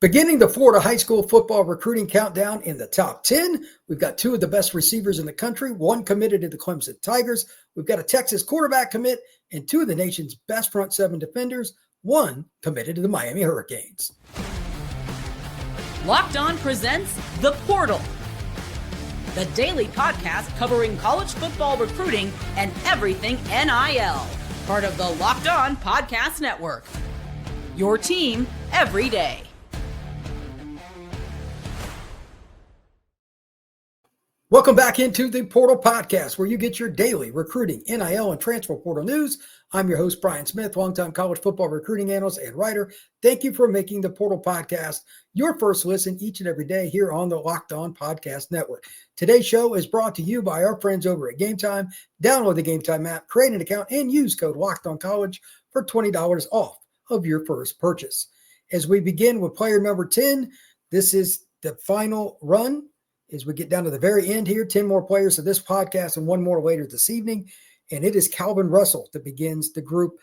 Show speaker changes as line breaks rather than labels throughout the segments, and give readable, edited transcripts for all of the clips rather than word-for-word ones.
Beginning the Florida high school football recruiting countdown in the top 10, we've got two of the best receivers in the country, one committed to the Clemson Tigers. We've got a Texas quarterback commit and two of the nation's best front seven defenders, one committed to the Miami Hurricanes.
Locked On presents The Portal, the daily podcast covering college football recruiting and everything NIL. Part of the Locked On Podcast Network. Your team every day.
Welcome back into the Portal Podcast, where you get your daily recruiting, NIL, and transfer portal news. I'm your host, Brian Smith, longtime college football recruiting analyst and writer. Thank you for making the Portal Podcast your first listen each and every day here on the Locked On Podcast Network. Today's show is brought to you by our friends over at Game Time. Download the Game Time app, create an account, and use code LOCKEDONCollege for $20 off of your first purchase. As we begin with player number 10, this is the final run. As we get down to the very end here, 10 more players of this podcast and one more later this evening. And it is Calvin Russell that begins the group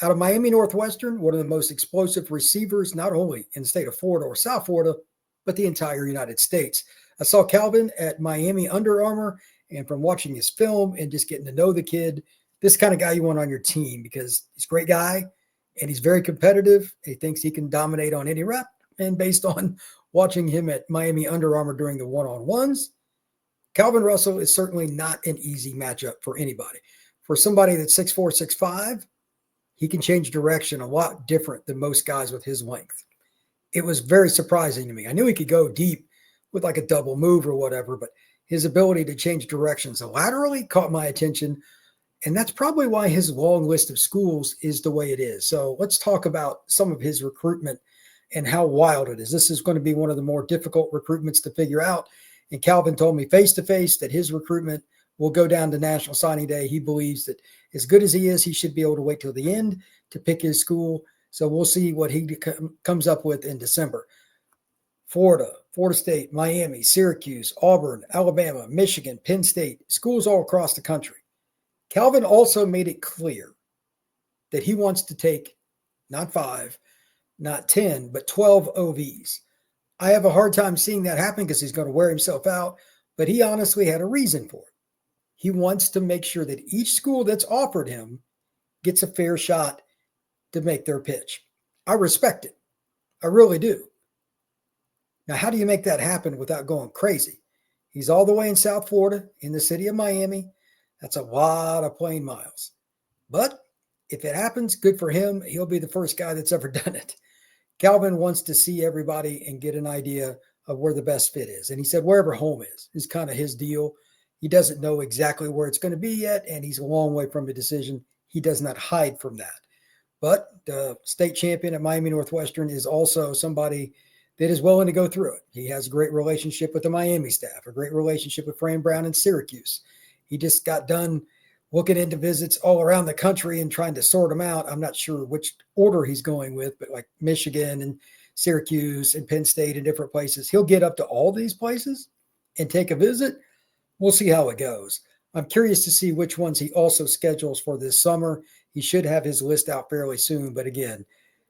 out of Miami Northwestern, one of the most explosive receivers, not only in the state of Florida or South Florida, but the entire United States. I saw Calvin at Miami Under Armour, and from watching his film and just getting to know the kid, this kind of guy you want on your team because he's a great guy and he's very competitive. He thinks he can dominate on any rep, and based on watching him at Miami Under Armour during the one-on-ones, Calvin Russell is certainly not an easy matchup for anybody. For somebody that's 6'4", 6'5", he can change direction a lot different than most guys with his length. It was very surprising to me. I knew he could go deep with like a double move or whatever, but his ability to change directions laterally caught my attention, and that's probably why his long list of schools is the way it is. So let's talk about some of his recruitment and how wild it is. This is going to be one of the more difficult recruitments to figure out. And Calvin told me face-to-face that his recruitment will go down to National Signing Day. He believes that as good as he is, he should be able to wait till the end to pick his school. So we'll see what he comes up with in December. Florida State, Miami, Syracuse, Auburn, Alabama, Michigan, Penn State, schools all across the country. Calvin also made it clear that he wants to take not 5, not 10, but 12 OVs. I have a hard time seeing that happen because he's going to wear himself out, but he honestly had a reason for it. He wants to make sure that each school that's offered him gets a fair shot to make their pitch. I respect it. I really do. Now, how do you make that happen without going crazy? He's all the way in South Florida, in the city of Miami. That's a lot of plane miles. But if it happens, good for him. He'll be the first guy that's ever done it. Calvin wants to see everybody and get an idea of where the best fit is. And he said wherever home is kind of his deal. He doesn't know exactly where it's going to be yet, and he's a long way from a decision. He does not hide from that. But the state champion at Miami Northwestern is also somebody that is willing to go through it. He has a great relationship with the Miami staff, a great relationship with Fran Brown in Syracuse. He just got done looking into visits all around the country and trying to sort them out. I'm not sure which order he's going with, but like Michigan and Syracuse and Penn State and different places. He'll get up to all these places and take a visit. We'll see how it goes. I'm curious to see which ones he also schedules for this summer. He should have his list out fairly soon. But again,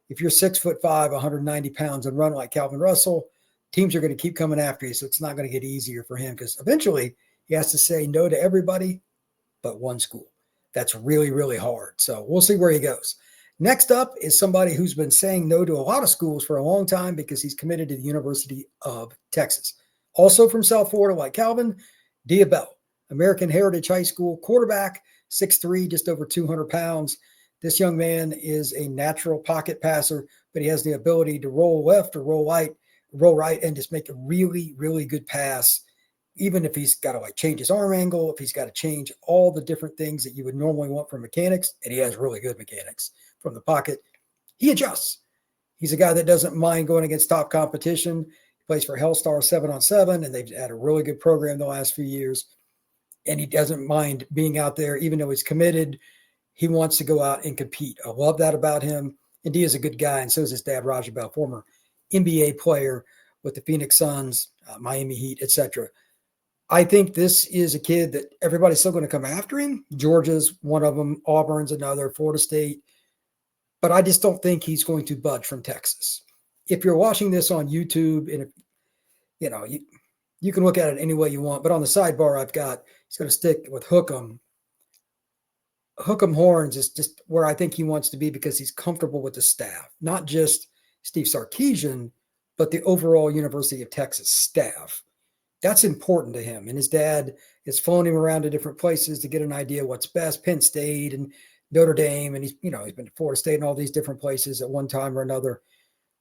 if you're 6'5", 190 pounds and run like Calvin Russell, teams are going to keep coming after you. So it's not going to get easier for him because eventually he has to say no to everybody but one school. That's really, really hard. So we'll see where he goes. Next up is somebody who's been saying no to a lot of schools for a long time because he's committed to the University of Texas. Also from South Florida, like Calvin, Bell, American Heritage High School quarterback, 6'3", just over 200 pounds. This young man is a natural pocket passer, but he has the ability to roll left or roll right, and just make a really, really good pass. Even if he's got to change his arm angle, if he's got to change all the different things that you would normally want from mechanics, and he has really good mechanics from the pocket, he adjusts. He's a guy that doesn't mind going against top competition. He plays for Hellstar 7-on-7, and they've had a really good program the last few years. And he doesn't mind being out there, even though he's committed. He wants to go out and compete. I love that about him. And he is a good guy, and so is his dad, Roger Bell, former NBA player with the Phoenix Suns, Miami Heat, etc. I think this is a kid that everybody's still going to come after him. Georgia's one of them. Auburn's another. Florida State. But I just don't think he's going to budge from Texas. if you're watching this on YouTube, and you can look at it any way you want, but on the sidebar he's going to stick with Hook'em. Hook'em Horns is just where I think he wants to be because he's comfortable with the staff, not just Steve Sarkisian, but the overall University of Texas staff. That's important to him. And his dad is flown him around to different places to get an idea what's best, Penn State and Notre Dame. And he's been to Florida State and all these different places at one time or another.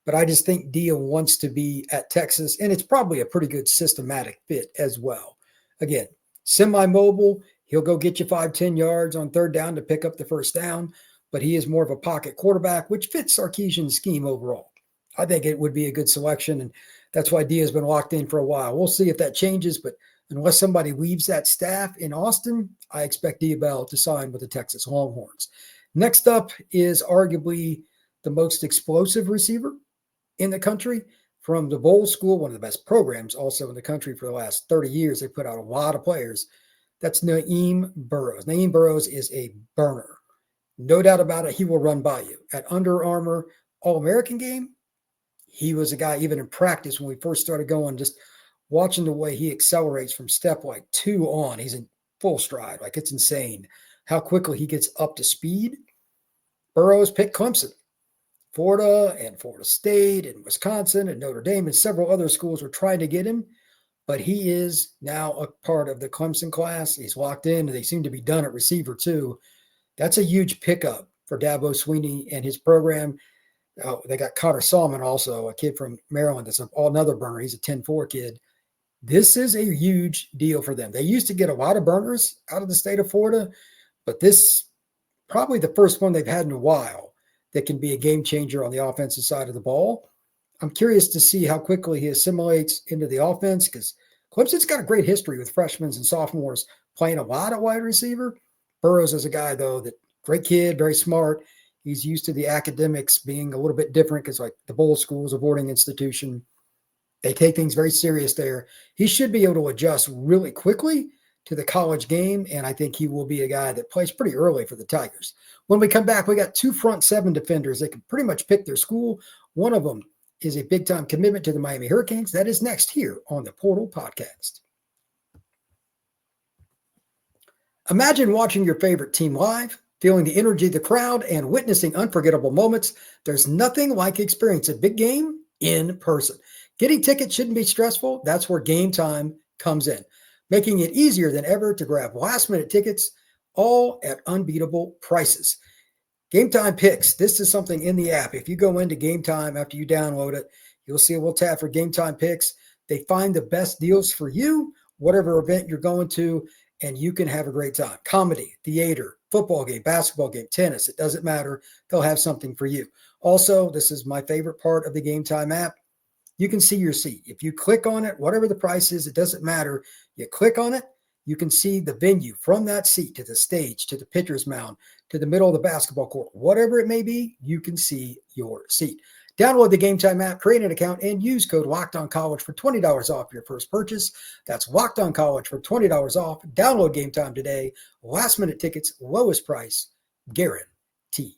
But I just think Dia wants to be at Texas, and it's probably a pretty good systematic fit as well. Again, semi-mobile. He'll go get you 5-10 yards on third down to pick up the first down, but he is more of a pocket quarterback, which fits Sarkisian's scheme overall. I think it would be a good selection, and that's why Dia's been locked in for a while. We'll see if that changes, but unless somebody leaves that staff in Austin, I expect Dia Bell to sign with the Texas Longhorns. Next up is arguably the most explosive receiver in the country from the Bowl School, one of the best programs also in the country for the last 30 years. They put out a lot of players. That's Naeem Burroughs. Naeem Burroughs is a burner. No doubt about it, he will run by you. At Under Armour All-American game, he was a guy, even in practice when we first started going, just watching the way he accelerates from step 2 on. He's in full stride. It's insane how quickly he gets up to speed. Burroughs picked Clemson. Florida and Florida State and Wisconsin and Notre Dame and several other schools were trying to get him, but he is now a part of the Clemson class. He's locked in, and they seem to be done at receiver too. That's a huge pickup for Dabo Swinney and his program. They got Connor Solomon also, a kid from Maryland that's another burner. He's a 10-4 kid. This is a huge deal for them. They used to get a lot of burners out of the state of Florida, but this probably the first one they've had in a while that can be a game changer on the offensive side of the ball. I'm curious to see how quickly he assimilates into the offense because Clemson's got a great history with freshmen and sophomores playing a lot at wide receiver. Burroughs is a guy, though, that great kid, very smart. He's used to the academics being a little bit different because the Bowl School is a boarding institution. They take things very serious there. He should be able to adjust really quickly to the college game, and I think he will be a guy that plays pretty early for the Tigers. When we come back, we got 2 front 7 defenders. They can pretty much pick their school. One of them is a big-time commitment to the Miami Hurricanes. That is next here on the Portal Podcast. Imagine watching your favorite team live, feeling the energy of the crowd, and witnessing unforgettable moments. There's nothing like experiencing a big game in person. Getting tickets shouldn't be stressful. That's where Game Time comes in, making it easier than ever to grab last-minute tickets, all at unbeatable prices. Game Time Picks. This is something in the app. If you go into Game Time after you download it, you'll see a little tab for Game Time Picks. They find the best deals for you, whatever event you're going to, and you can have a great time. Comedy, theater, football game, basketball game, tennis. It doesn't matter. They'll have something for you. Also, this is my favorite part of the Game Time app. You can see your seat. If you click on it, whatever the price is, it doesn't matter. You click on it, you can see the venue from that seat to the stage, to the pitcher's mound, to the middle of the basketball court. Whatever it may be, you can see your seat. Download the Game Time app, create an account, and use code LOCKEDONCollege for $20 off your first purchase. That's LOCKEDONCollege for $20 off. Download Game Time today. Last-minute tickets, lowest price, guaranteed.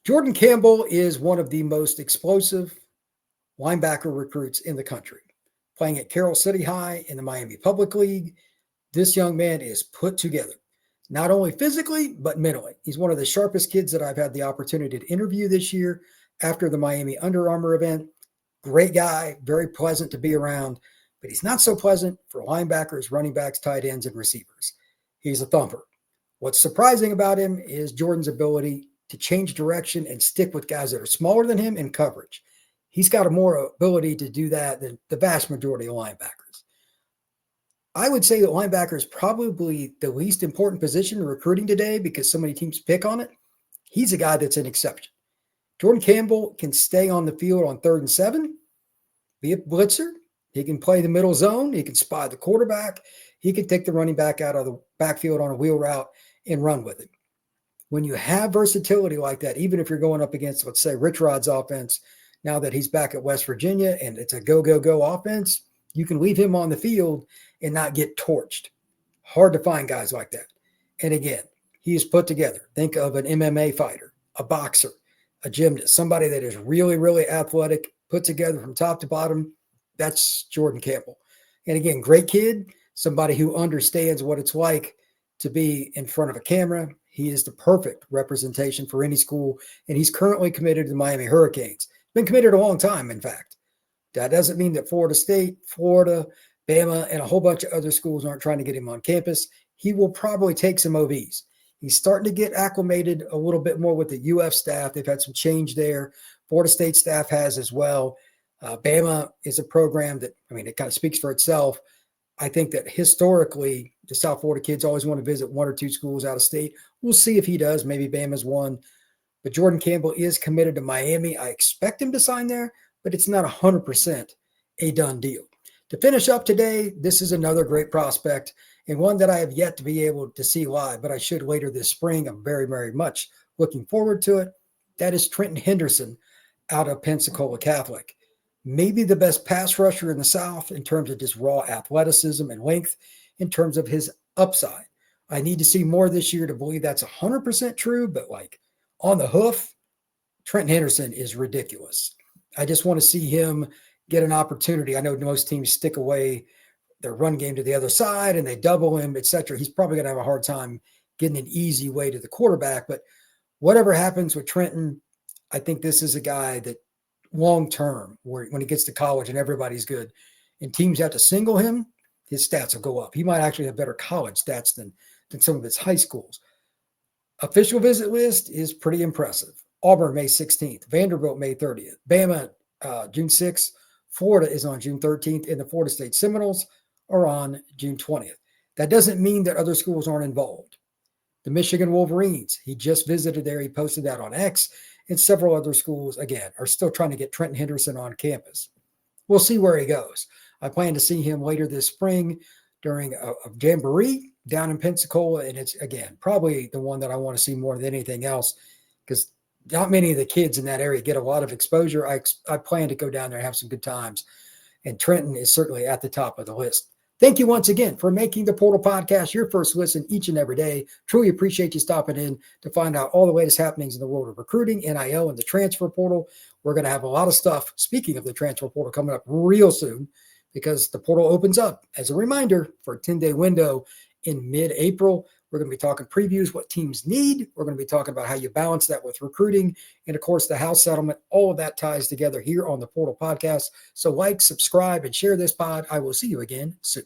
Jordan Campbell is one of the most explosive linebacker recruits in the country. Playing at Carroll City High in the Miami Public League, this young man is put together, not only physically, but mentally. He's one of the sharpest kids that I've had the opportunity to interview this year after the Miami Under Armour event. Great guy, very pleasant to be around, but he's not so pleasant for linebackers, running backs, tight ends, and receivers. He's a thumper. What's surprising about him is Jordan's ability to change direction and stick with guys that are smaller than him in coverage. He's got a more ability to do that than the vast majority of linebackers. I would say that linebacker is probably the least important position in recruiting today because so many teams pick on it. He's a guy that's an exception. Jordan Campbell can stay on the field on 3rd and 7, be a blitzer. He can play the middle zone. He can spy the quarterback. He can take the running back out of the backfield on a wheel route and run with it. When you have versatility like that, even if you're going up against, let's say, Rich Rod's offense, now that he's back at West Virginia and it's a go offense, you can leave him on the field and not get torched. Hard to find guys like that. And again, he is put together. Think of an MMA fighter. a boxer, a gymnast, somebody that is really, really athletic, put together from top to bottom. That's Jordan Campbell. And again, great kid, somebody who understands what it's like to be in front of a camera. He is the perfect representation for any school, and he's currently committed to the Miami Hurricanes. Been committed a long time, in fact. That doesn't mean that Florida State, Florida, Bama, and a whole bunch of other schools aren't trying to get him on campus. He will probably take some OBs. He's starting to get acclimated a little bit more with the UF staff. They've had some change there. Florida State staff has as well. Bama is a program that, it kind of speaks for itself. I think that historically, the South Florida kids always want to visit one or two schools out of state. We'll see if he does. Maybe Bama's one. But Jordan Campbell is committed to Miami. I expect him to sign there, but it's not 100% a done deal. To finish up today, this is another great prospect and one that I have yet to be able to see live, but I should later this spring. I'm very, very much looking forward to it. That is Trenton Henderson out of Pensacola Catholic. Maybe the best pass rusher in the South in terms of just raw athleticism and length, in terms of his upside. I need to see more this year to believe that's 100% true, but like on the hoof, Trenton Henderson is ridiculous. I just want to see him get an opportunity. I know most teams stick away their run game to the other side and they double him, etc. He's probably going to have a hard time getting an easy way to the quarterback, but whatever happens with Trenton, I think this is a guy that long-term, when he gets to college and everybody's good and teams have to single him, his stats will go up. He might actually have better college stats than some of his high schools. Official visit list is pretty impressive. Auburn, May 16th. Vanderbilt, May 30th. Bama, June 6th. Florida is on June 13th. And the Florida State Seminoles are on June 20th. That doesn't mean that other schools aren't involved. The Michigan Wolverines, he just visited there. He posted that on X. And several other schools, again, are still trying to get Trenton Henderson on campus. We'll see where he goes. I plan to see him later this spring during a jamboree down in Pensacola. And it's, again, probably the one that I want to see more than anything else, because not many of the kids in that area get a lot of exposure. I plan to go down there and have some good times. And Trenton is certainly at the top of the list. Thank you once again for making the Portal Podcast your first listen each and every day. Truly appreciate you stopping in to find out all the latest happenings in the world of recruiting, NIL, and the transfer portal. We're going to have a lot of stuff, speaking of the transfer portal, coming up real soon, because the portal opens up, as a reminder, for a 10-day window in mid-April. We're going to be talking previews, what teams need. We're going to be talking about how you balance that with recruiting. And, of course, the house settlement. All of that ties together here on the Portal Podcast. So like, subscribe, and share this pod. I will see you again soon.